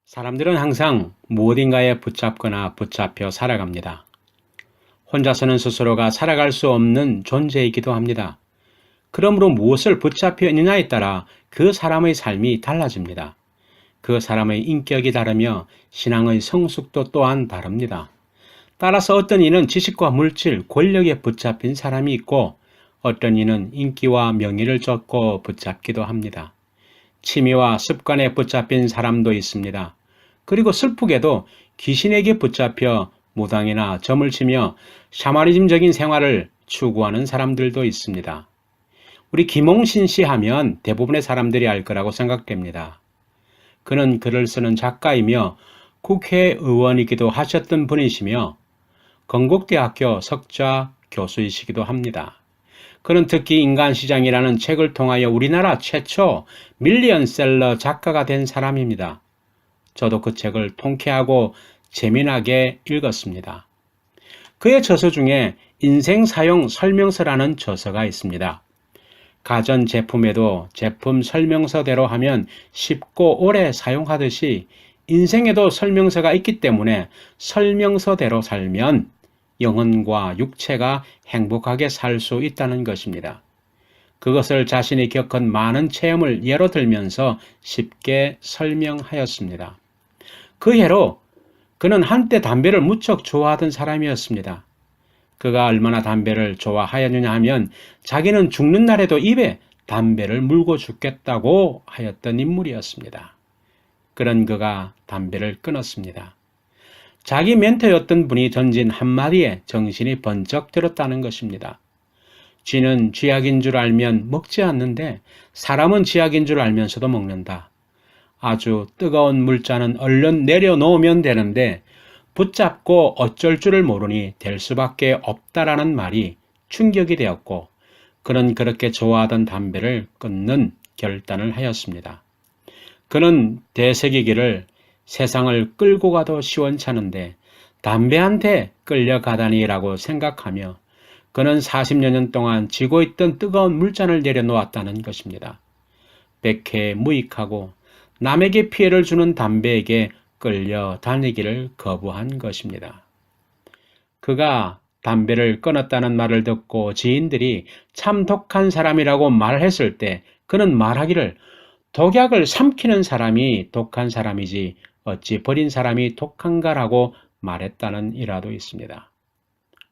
사람들은 항상 무엇인가에 붙잡거나 붙잡혀 살아갑니다. 혼자서는 스스로가 살아갈 수 없는 존재이기도 합니다. 그러므로 무엇을 붙잡혀 있느냐에 따라 그 사람의 삶이 달라집니다. 그 사람의 인격이 다르며 신앙의 성숙도 또한 다릅니다. 따라서 어떤 이는 지식과 물질, 권력에 붙잡힌 사람이 있고 어떤 이는 인기와 명예를 쫓고 붙잡기도 합니다. 취미와 습관에 붙잡힌 사람도 있습니다. 그리고 슬프게도 귀신에게 붙잡혀 무당이나 점을 치며 샤머니즘적인 생활을 추구하는 사람들도 있습니다. 우리 김홍신 씨 하면 대부분의 사람들이 알 거라고 생각됩니다. 그는 글을 쓰는 작가이며 국회의원이기도 하셨던 분이시며 건국대학교 석좌 교수이시기도 합니다. 그는 특히 인간시장이라는 책을 통하여 우리나라 최초 밀리언셀러 작가가 된 사람입니다. 저도 그 책을 통쾌하고 재미나게 읽었습니다. 그의 저서 중에 인생 사용 설명서라는 저서가 있습니다. 가전 제품에도 제품 설명서대로 하면 쉽고 오래 사용하듯이 인생에도 설명서가 있기 때문에 설명서대로 살면 영혼과 육체가 행복하게 살 수 있다는 것입니다. 그것을 자신이 겪은 많은 체험을 예로 들면서 쉽게 설명하였습니다. 그 해로 그는 한때 담배를 무척 좋아하던 사람이었습니다. 그가 얼마나 담배를 좋아하였느냐 하면 자기는 죽는 날에도 입에 담배를 물고 죽겠다고 하였던 인물이었습니다. 그런 그가 담배를 끊었습니다. 자기 멘토였던 분이 던진 한마디에 정신이 번쩍 들었다는 것입니다. 쥐는 쥐약인 줄 알면 먹지 않는데 사람은 쥐약인 줄 알면서도 먹는다. 아주 뜨거운 물잔은 얼른 내려놓으면 되는데 붙잡고 어쩔 줄을 모르니 될 수밖에 없다라는 말이 충격이 되었고 그는 그렇게 좋아하던 담배를 끊는 결단을 하였습니다. 그는 되새기기를 세상을 끌고 가도 시원찮은데 담배한테 끌려가다니라고 생각하며 그는 40여 년 동안 쥐고 있던 뜨거운 물잔을 내려놓았다는 것입니다. 백해 무익하고 남에게 피해를 주는 담배에게 끌려다니기를 거부한 것입니다. 그가 담배를 끊었다는 말을 듣고 지인들이 참 독한 사람이라고 말했을 때 그는 말하기를 독약을 삼키는 사람이 독한 사람이지 어찌 버린 사람이 독한가라고 말했다는 일화도 있습니다.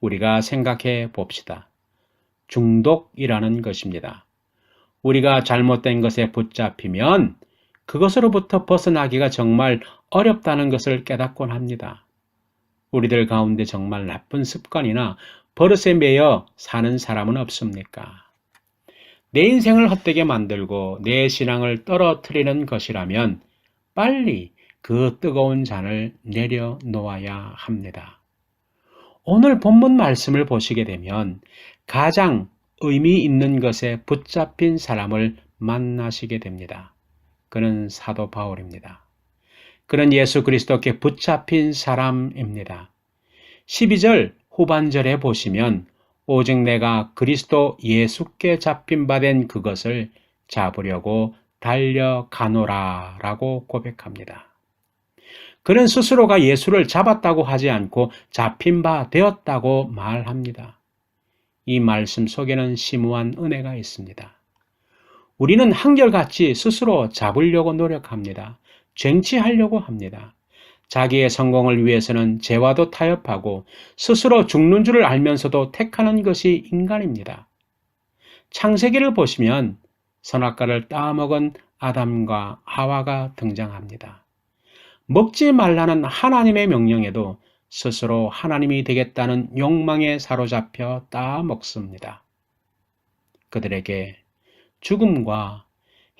우리가 생각해 봅시다. 중독이라는 것입니다. 우리가 잘못된 것에 붙잡히면 그것으로부터 벗어나기가 정말 어렵다는 것을 깨닫곤 합니다. 우리들 가운데 정말 나쁜 습관이나 버릇에 매여 사는 사람은 없습니까? 내 인생을 헛되게 만들고 내 신앙을 떨어뜨리는 것이라면 빨리 그 뜨거운 잔을 내려놓아야 합니다. 오늘 본문 말씀을 보시게 되면 가장 의미 있는 것에 붙잡힌 사람을 만나시게 됩니다. 그는 사도 바울입니다. 그는 예수 그리스도께 붙잡힌 사람입니다. 12절 후반절에 보시면 오직 내가 그리스도 예수께 잡힌 바 된 그것을 잡으려고 달려가노라 라고 고백합니다. 그는 스스로가 예수를 잡았다고 하지 않고 잡힌 바 되었다고 말합니다. 이 말씀 속에는 심오한 은혜가 있습니다. 우리는 한결같이 스스로 잡으려고 노력합니다. 쟁취하려고 합니다. 자기의 성공을 위해서는 죄와도 타협하고 스스로 죽는 줄을 알면서도 택하는 것이 인간입니다. 창세기를 보시면 선악과를 따먹은 아담과 하와가 등장합니다. 먹지 말라는 하나님의 명령에도 스스로 하나님이 되겠다는 욕망에 사로잡혀 따먹습니다. 그들에게 죽음과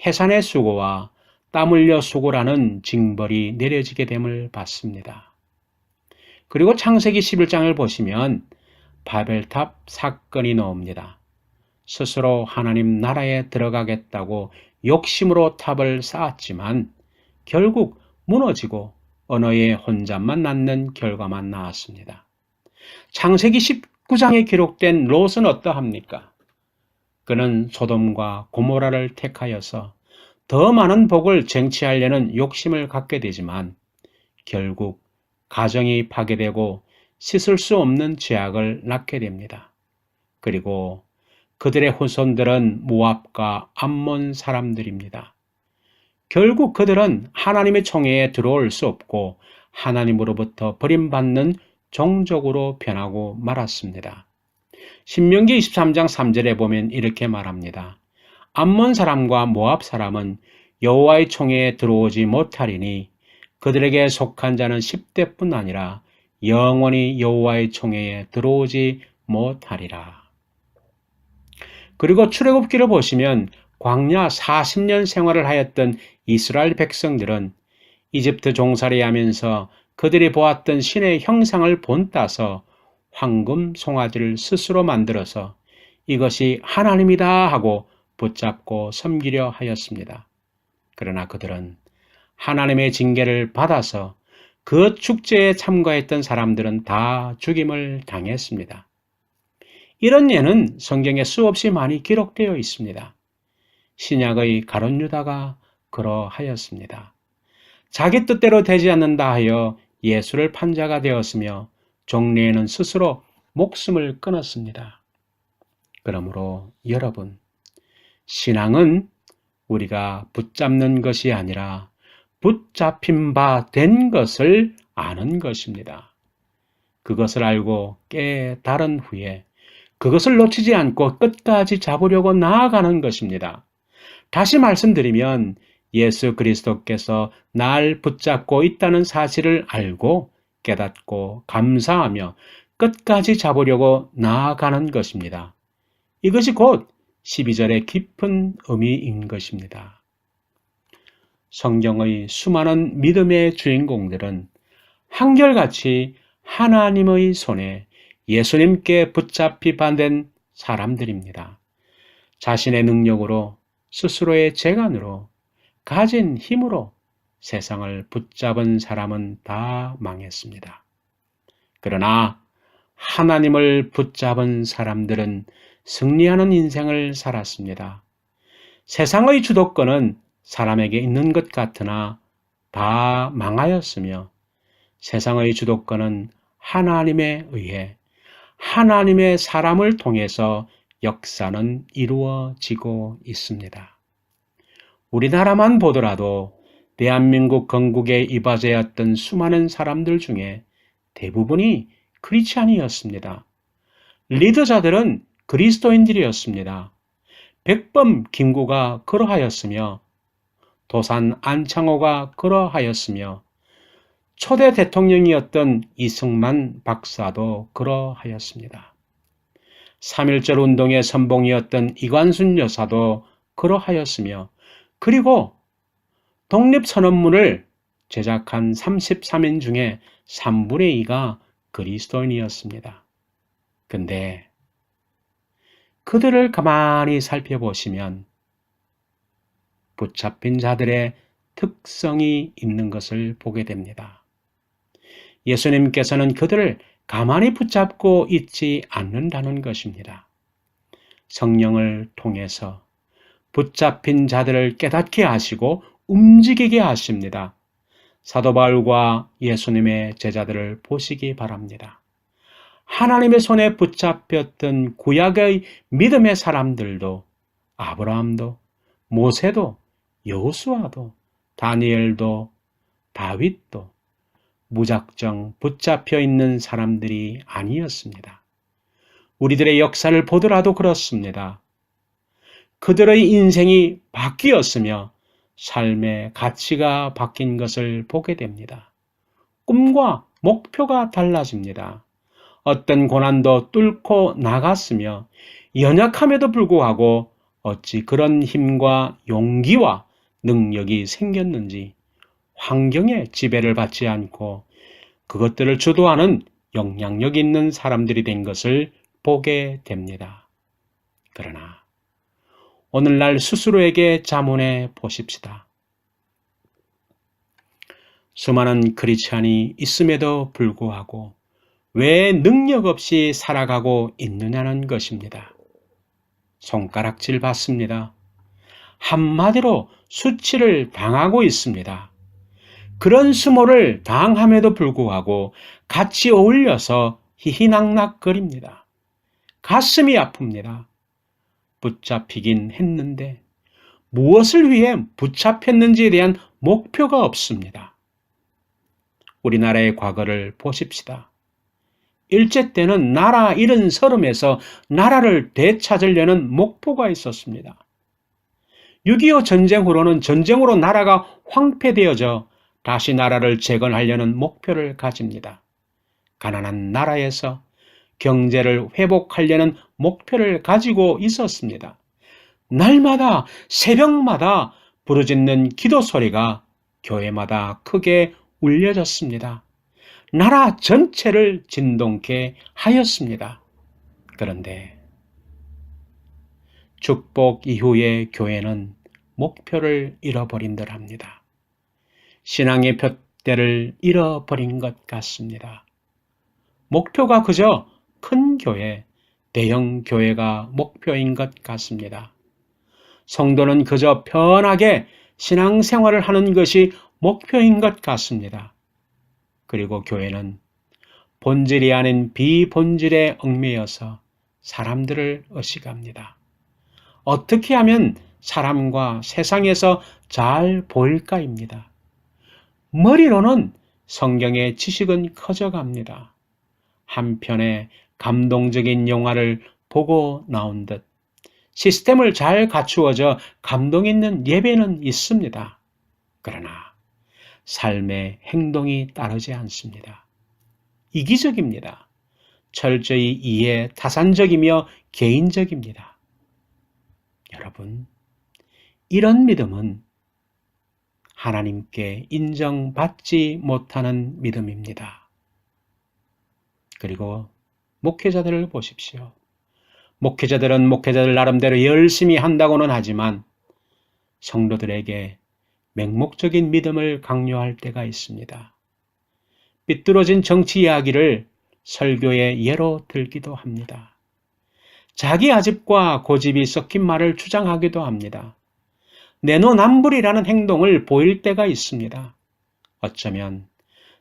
해산의 수고와 땀 흘려 수고라는 징벌이 내려지게 됨을 봤습니다. 그리고 창세기 11장을 보시면 바벨탑 사건이 나옵니다. 스스로 하나님 나라에 들어가겠다고 욕심으로 탑을 쌓았지만 결국 무너지고 언어의 혼잣만 낳는 결과만 나왔습니다. 창세기 19장에 기록된 롯은 어떠합니까? 그는 소돔과 고모라를 택하여서 더 많은 복을 쟁취하려는 욕심을 갖게 되지만 결국 가정이 파괴되고 씻을 수 없는 죄악을 낳게 됩니다. 그리고 그들의 후손들은 모압과 암몬 사람들입니다. 결국 그들은 하나님의 총회에 들어올 수 없고 하나님으로부터 버림받는 종족으로 변하고 말았습니다. 신명기 23장 3절에 보면 이렇게 말합니다. 암몬 사람과 모압 사람은 여호와의 총회에 들어오지 못하리니 그들에게 속한 자는 10대뿐 아니라 영원히 여호와의 총회에 들어오지 못하리라. 그리고 출애굽기를 보시면 광야 40년 생활을 하였던 이스라엘 백성들은 이집트 종살이 하면서 그들이 보았던 신의 형상을 본따서 황금 송아지를 스스로 만들어서 이것이 하나님이다 하고 붙잡고 섬기려 하였습니다. 그러나 그들은 하나님의 징계를 받아서 그 축제에 참가했던 사람들은 다 죽임을 당했습니다. 이런 예는 성경에 수없이 많이 기록되어 있습니다. 신약의 가룟 유다가 그러하였습니다. 자기 뜻대로 되지 않는다 하여 예수를 판 자가 되었으며 종래에는 스스로 목숨을 끊었습니다. 그러므로 여러분, 신앙은 우리가 붙잡는 것이 아니라 붙잡힌 바 된 것을 아는 것입니다. 그것을 알고 깨달은 후에 그것을 놓치지 않고 끝까지 잡으려고 나아가는 것입니다. 다시 말씀드리면 예수 그리스도께서 날 붙잡고 있다는 사실을 알고 깨닫고 감사하며 끝까지 잡으려고 나아가는 것입니다. 이것이 곧 12절의 깊은 의미인 것입니다. 성경의 수많은 믿음의 주인공들은 한결같이 하나님의 손에 예수님께 붙잡히 받은 사람들입니다. 자신의 능력으로 스스로의 재간으로 가진 힘으로 세상을 붙잡은 사람은 다 망했습니다. 그러나 하나님을 붙잡은 사람들은 승리하는 인생을 살았습니다. 세상의 주도권은 사람에게 있는 것 같으나 다 망하였으며 세상의 주도권은 하나님에 의해 하나님의 사람을 통해서 역사는 이루어지고 있습니다. 우리나라만 보더라도 대한민국 건국에 이바지하였던 수많은 사람들 중에 대부분이 크리스찬이었습니다. 리더자들은 그리스도인들이었습니다. 백범 김구가 그러하였으며 도산 안창호가 그러하였으며 초대 대통령이었던 이승만 박사도 그러하였습니다. 3.1절 운동의 선봉이었던 이관순 여사도 그러하였으며 그리고 독립선언문을 제작한 33인 중에 3분의 2가 그리스도인이었습니다. 근데 그들을 가만히 살펴보시면 붙잡힌 자들의 특성이 있는 것을 보게 됩니다. 예수님께서는 그들을 가만히 붙잡고 있지 않는다는 것입니다. 성령을 통해서 붙잡힌 자들을 깨닫게 하시고 움직이게 하십니다. 사도 바울과 예수님의 제자들을 보시기 바랍니다. 하나님의 손에 붙잡혔던 구약의 믿음의 사람들도 아브라함도 모세도 여호수아도 다니엘도 다윗도 무작정 붙잡혀 있는 사람들이 아니었습니다. 우리들의 역사를 보더라도 그렇습니다. 그들의 인생이 바뀌었으며 삶의 가치가 바뀐 것을 보게 됩니다. 꿈과 목표가 달라집니다. 어떤 고난도 뚫고 나갔으며 연약함에도 불구하고 어찌 그런 힘과 용기와 능력이 생겼는지 환경의 지배를 받지 않고 그것들을 주도하는 영향력 있는 사람들이 된 것을 보게 됩니다. 그러나 오늘날 스스로에게 자문해 보십시다. 수많은 크리스찬이 있음에도 불구하고 왜 능력 없이 살아가고 있느냐는 것입니다. 손가락질 받습니다. 한마디로 수치를 당하고 있습니다. 그런 수모를 당함에도 불구하고 같이 어울려서 희희낙낙거립니다. 가슴이 아픕니다. 붙잡히긴 했는데 무엇을 위해 붙잡혔는지에 대한 목표가 없습니다. 우리나라의 과거를 보십시다. 일제 때는 나라 잃은 서름에서 나라를 되찾으려는 목표가 있었습니다. 6.25 전쟁 후로는 전쟁으로 나라가 황폐되어져 다시 나라를 재건하려는 목표를 가집니다. 가난한 나라에서 경제를 회복하려는 목표를 가지고 있었습니다. 날마다 새벽마다 부르짖는 기도 소리가 교회마다 크게 울려졌습니다. 나라 전체를 진동케 하였습니다. 그런데 축복 이후의 교회는 목표를 잃어버린 듯합니다. 신앙의 푯대를 잃어버린 것 같습니다. 목표가 그저 큰 교회, 대형 교회가 목표인 것 같습니다. 성도는 그저 편하게 신앙생활을 하는 것이 목표인 것 같습니다. 그리고 교회는 본질이 아닌 비본질에 얽매여서 사람들을 의식합니다. 어떻게 하면 사람과 세상에서 잘 보일까입니다. 머리로는 성경의 지식은 커져갑니다. 한편의 감동적인 영화를 보고 나온 듯 시스템을 잘 갖추어져 감동 있는 예배는 있습니다. 그러나 삶의 행동이 따르지 않습니다. 이기적입니다. 철저히 이해 타산적이며 개인적입니다. 여러분, 이런 믿음은 하나님께 인정받지 못하는 믿음입니다. 그리고 목회자들을 보십시오. 목회자들은 목회자들 나름대로 열심히 한다고는 하지만 성도들에게 맹목적인 믿음을 강요할 때가 있습니다. 삐뚤어진 정치 이야기를 설교의 예로 들기도 합니다. 자기 아집과 고집이 섞인 말을 주장하기도 합니다. 내노남불이라는 행동을 보일 때가 있습니다. 어쩌면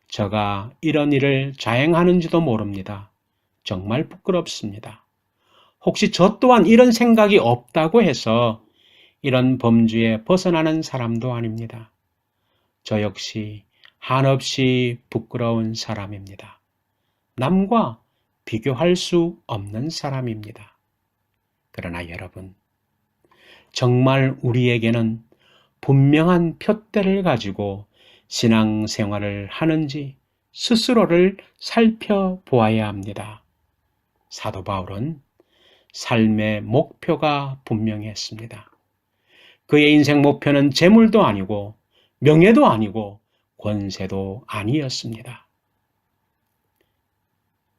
저가 이런 일을 자행하는지도 모릅니다. 정말 부끄럽습니다. 혹시 저 또한 이런 생각이 없다고 해서 이런 범주에 벗어나는 사람도 아닙니다. 저 역시 한없이 부끄러운 사람입니다. 남과 비교할 수 없는 사람입니다. 그러나 여러분, 정말 우리에게는 분명한 푯대를 가지고 신앙생활을 하는지 스스로를 살펴보아야 합니다. 사도 바울은 삶의 목표가 분명했습니다. 그의 인생 목표는 재물도 아니고 명예도 아니고 권세도 아니었습니다.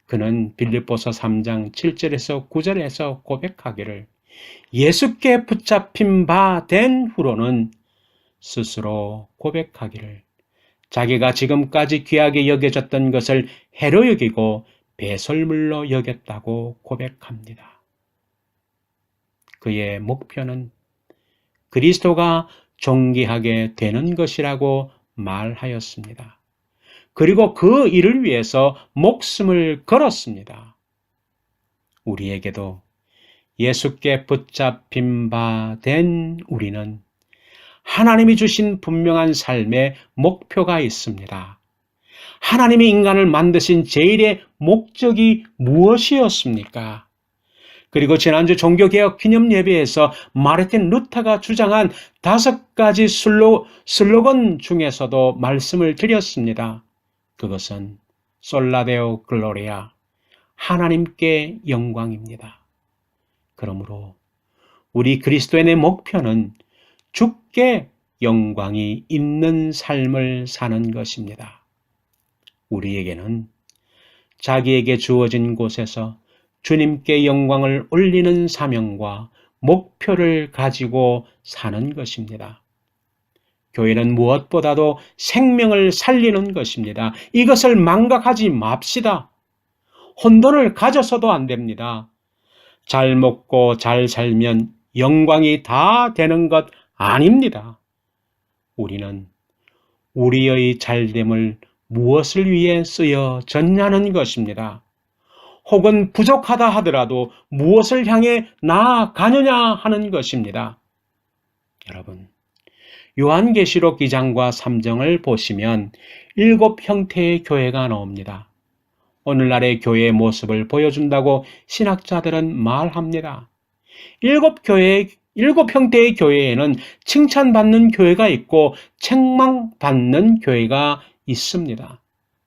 그는 빌립보서 3장 7절에서 9절에서 고백하기를 예수께 붙잡힌 바 된 후로는 스스로 고백하기를 자기가 지금까지 귀하게 여겨졌던 것을 해로 여기고 배설물로 여겼다고 고백합니다. 그의 목표는 그리스도가 존귀하게 되는 것이라고 말하였습니다. 그리고 그 일을 위해서 목숨을 걸었습니다. 우리에게도 예수께 붙잡힌 바 된 우리는 하나님이 주신 분명한 삶의 목표가 있습니다. 하나님이 인간을 만드신 제일의 목적이 무엇이었습니까? 그리고 지난주 종교개혁 기념 예배에서 마르틴 루터가 주장한 5가지 슬로건 중에서도 말씀을 드렸습니다. 그것은 솔라데오 글로리아, 하나님께 영광입니다. 그러므로 우리 그리스도인의 목표는 주께 영광이 있는 삶을 사는 것입니다. 우리에게는 자기에게 주어진 곳에서 주님께 영광을 올리는 사명과 목표를 가지고 사는 것입니다. 교회는 무엇보다도 생명을 살리는 것입니다. 이것을 망각하지 맙시다. 혼돈을 가져서도 안 됩니다. 잘 먹고 잘 살면 영광이 다 되는 것 아닙니다. 우리는 우리의 잘됨을 무엇을 위해 쓰여졌냐는 것입니다. 혹은 부족하다 하더라도 무엇을 향해 나아가느냐 하는 것입니다. 여러분, 요한계시록 2장과 3장을 보시면 7 형태의 교회가 나옵니다. 오늘날의 교회의 모습을 보여준다고 신학자들은 말합니다. 7 형태의 교회에는 칭찬받는 교회가 있고 책망받는 교회가 있습니다.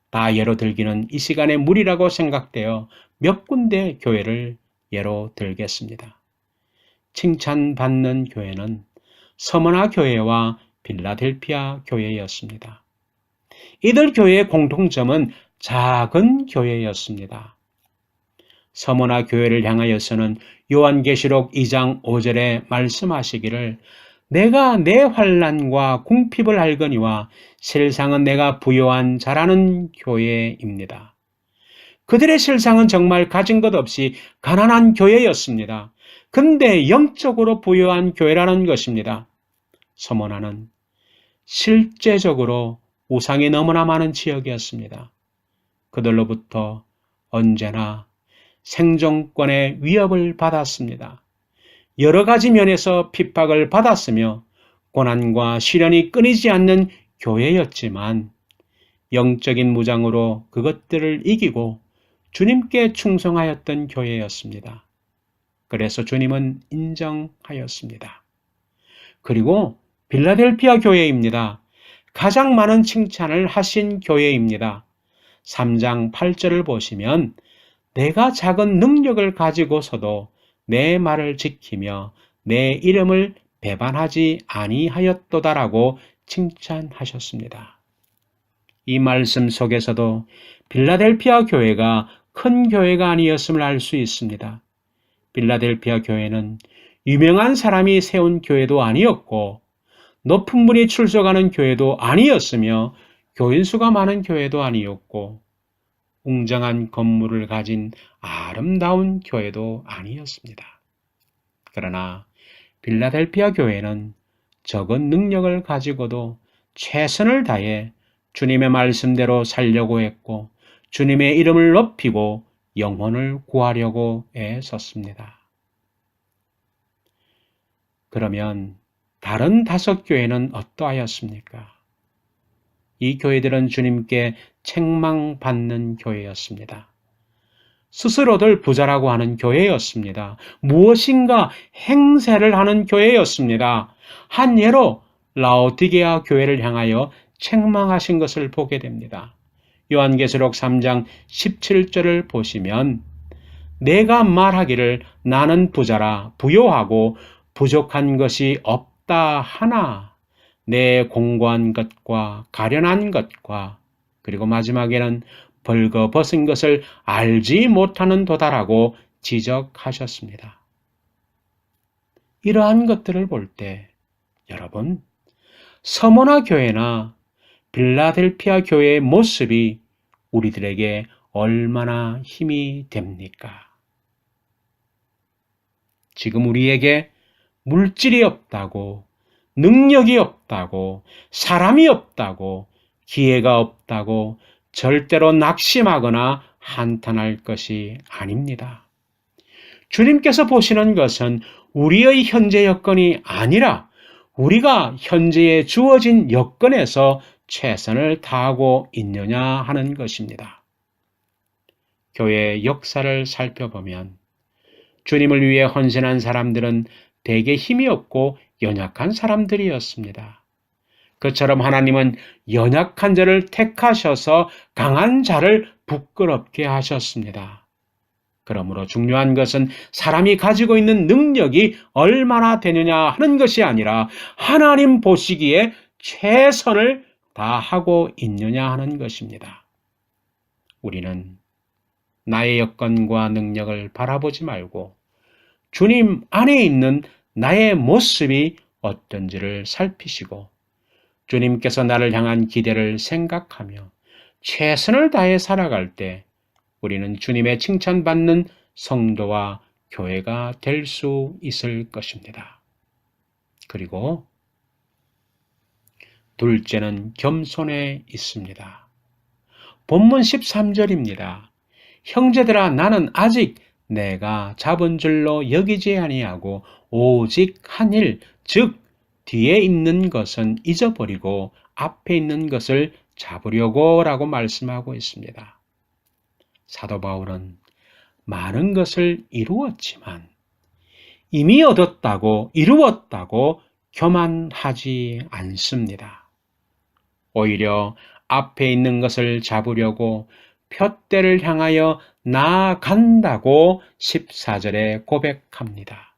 다 예로 들기는 이 시간에 무리라고 생각되어 몇 군데 교회를 예로 들겠습니다. 칭찬받는 교회는 서머나 교회와 빌라델피아 교회였습니다. 이들 교회의 공통점은 작은 교회였습니다. 서머나 교회를 향하여서는 요한계시록 2장 5절에 말씀하시기를 내가 내 환난과 궁핍을 알거니와 실상은 내가 부요한 자라는 교회입니다. 그들의 실상은 정말 가진 것 없이 가난한 교회였습니다. 근데 영적으로 부요한 교회라는 것입니다. 서머나는 실제적으로 우상이 너무나 많은 지역이었습니다. 그들로부터 언제나 생존권의 위협을 받았습니다. 여러 가지 면에서 핍박을 받았으며 고난과 시련이 끊이지 않는 교회였지만 영적인 무장으로 그것들을 이기고 주님께 충성하였던 교회였습니다. 그래서 주님은 인정하였습니다. 그리고 빌라델피아 교회입니다. 가장 많은 칭찬을 하신 교회입니다. 3장 8절을 보시면 내가 작은 능력을 가지고서도 내 말을 지키며 내 이름을 배반하지 아니하였도다라고 칭찬하셨습니다. 이 말씀 속에서도 빌라델피아 교회가 큰 교회가 아니었음을 알 수 있습니다. 빌라델피아 교회는 유명한 사람이 세운 교회도 아니었고 높은 분이 출석하는 교회도 아니었으며 교인 수가 많은 교회도 아니었고 웅장한 건물을 가진 아름다운 교회도 아니었습니다. 그러나 빌라델피아 교회는 적은 능력을 가지고도 최선을 다해 주님의 말씀대로 살려고 했고 주님의 이름을 높이고 영혼을 구하려고 애썼습니다. 그러면 다른 5 교회는 어떠하였습니까? 이 교회들은 주님께 책망받는 교회였습니다. 스스로들 부자라고 하는 교회였습니다. 무엇인가 행세를 하는 교회였습니다. 한 예로 라오디게아 교회를 향하여 책망하신 것을 보게 됩니다. 요한계시록 3장 17절을 보시면 내가 말하기를 나는 부자라 부요하고 부족한 것이 없다 하나 내 공고한 것과 가련한 것과 그리고 마지막에는 벌거벗은 것을 알지 못하는 도다라고 지적하셨습니다. 이러한 것들을 볼 때 여러분, 서머나 교회나 빌라델피아 교회의 모습이 우리들에게 얼마나 힘이 됩니까? 지금 우리에게 물질이 없다고, 능력이 없다고, 사람이 없다고, 기회가 없다고 절대로 낙심하거나 한탄할 것이 아닙니다. 주님께서 보시는 것은 우리의 현재 여건이 아니라 우리가 현재에 주어진 여건에서 최선을 다하고 있느냐 하는 것입니다. 교회의 역사를 살펴보면 주님을 위해 헌신한 사람들은 대개 힘이 없고 연약한 사람들이었습니다. 그처럼 하나님은 연약한 자를 택하셔서 강한 자를 부끄럽게 하셨습니다. 그러므로 중요한 것은 사람이 가지고 있는 능력이 얼마나 되느냐 하는 것이 아니라 하나님 보시기에 최선을 다하고 있느냐 하는 것입니다. 우리는 나의 여건과 능력을 바라보지 말고 주님 안에 있는 나의 모습이 어떤지를 살피시고 주님께서 나를 향한 기대를 생각하며 최선을 다해 살아갈 때 우리는 주님의 칭찬받는 성도와 교회가 될 수 있을 것입니다. 그리고 둘째는 겸손에 있습니다. 본문 13절입니다. 형제들아 나는 아직 내가 잡은 줄로 여기지 아니하고 오직 한 일, 즉 뒤에 있는 것은 잊어버리고 앞에 있는 것을 잡으려고 라고 말씀하고 있습니다. 사도 바울은 많은 것을 이루었지만 이미 얻었다고 이루었다고 교만하지 않습니다. 오히려 앞에 있는 것을 잡으려고 푯대를 향하여 나아간다고 14절에 고백합니다.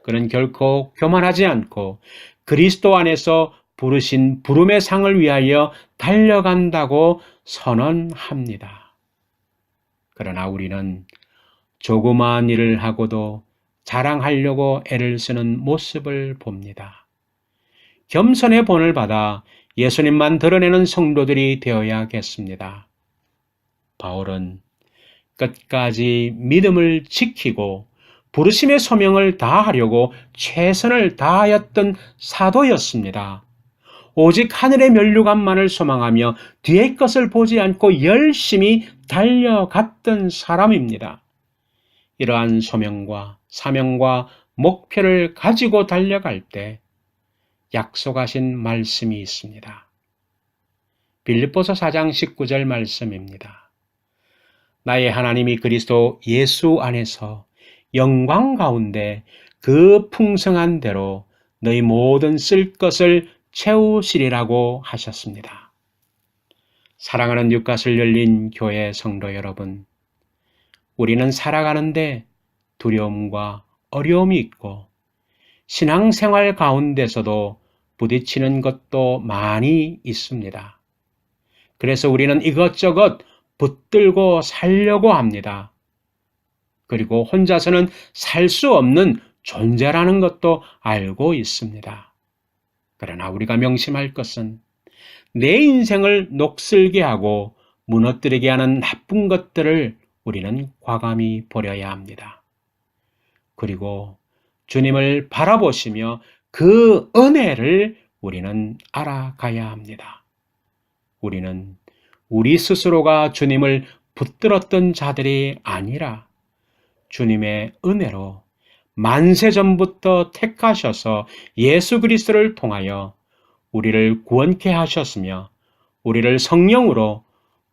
그는 결코 교만하지 않고 그리스도 안에서 부르신 부름의 상을 위하여 달려간다고 선언합니다. 그러나 우리는 조그마한 일을 하고도 자랑하려고 애를 쓰는 모습을 봅니다. 겸손의 본을 받아 예수님만 드러내는 성도들이 되어야겠습니다. 바울은 끝까지 믿음을 지키고 부르심의 소명을 다하려고 최선을 다하였던 사도였습니다. 오직 하늘의 면류관만을 소망하며 뒤의 것을 보지 않고 열심히 달려갔던 사람입니다. 이러한 소명과 사명과 목표를 가지고 달려갈 때 약속하신 말씀이 있습니다. 빌립보서 4장 19절 말씀입니다. 나의 하나님이 그리스도 예수 안에서 영광 가운데 그 풍성한 대로 너희 모든 쓸 것을 채우시리라고 하셨습니다. 사랑하는 뉴카슬 열린 교회 성도 여러분, 우리는 살아가는데 두려움과 어려움이 있고 신앙생활 가운데서도 부딪히는 것도 많이 있습니다. 그래서 우리는 이것저것 붙들고 살려고 합니다. 그리고 혼자서는 살 수 없는 존재라는 것도 알고 있습니다. 그러나 우리가 명심할 것은 내 인생을 녹슬게 하고 무너뜨리게 하는 나쁜 것들을 우리는 과감히 버려야 합니다. 그리고 주님을 바라보시며 그 은혜를 우리는 알아가야 합니다. 우리는 우리 스스로가 주님을 붙들었던 자들이 아니라 주님의 은혜로 만세전부터 택하셔서 예수 그리스도를 통하여 우리를 구원케 하셨으며 우리를 성령으로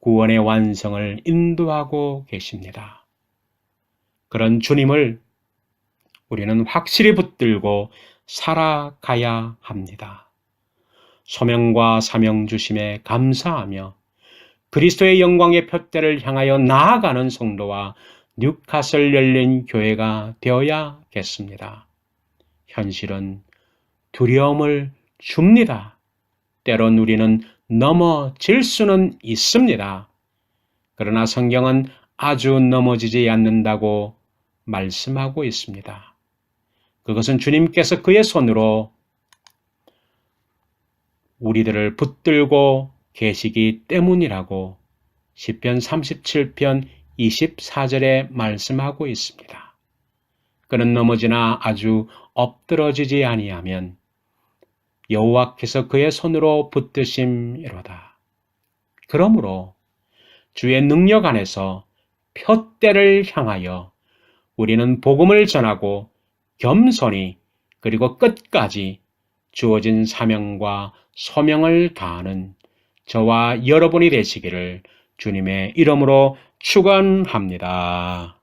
구원의 완성을 인도하고 계십니다. 그런 주님을 우리는 확실히 붙들고 살아가야 합니다. 소명과 사명 주심에 감사하며 그리스도의 영광의 푯대를 향하여 나아가는 성도와 뉴카슬 열린 교회가 되어야겠습니다. 현실은 두려움을 줍니다. 때론 우리는 넘어질 수는 있습니다. 그러나 성경은 아주 넘어지지 않는다고 말씀하고 있습니다. 그것은 주님께서 그의 손으로 우리들을 붙들고 계시기 때문이라고 시편 37편 24절에 말씀하고 있습니다. 그는 넘어지나 아주 엎드러지지 아니하면 여호와께서 그의 손으로 붙드심이로다. 그러므로 주의 능력 안에서 푯대를 향하여 우리는 복음을 전하고 겸손히 그리고 끝까지 주어진 사명과 소명을 다하는 저와 여러분이 되시기를 주님의 이름으로 축원합니다.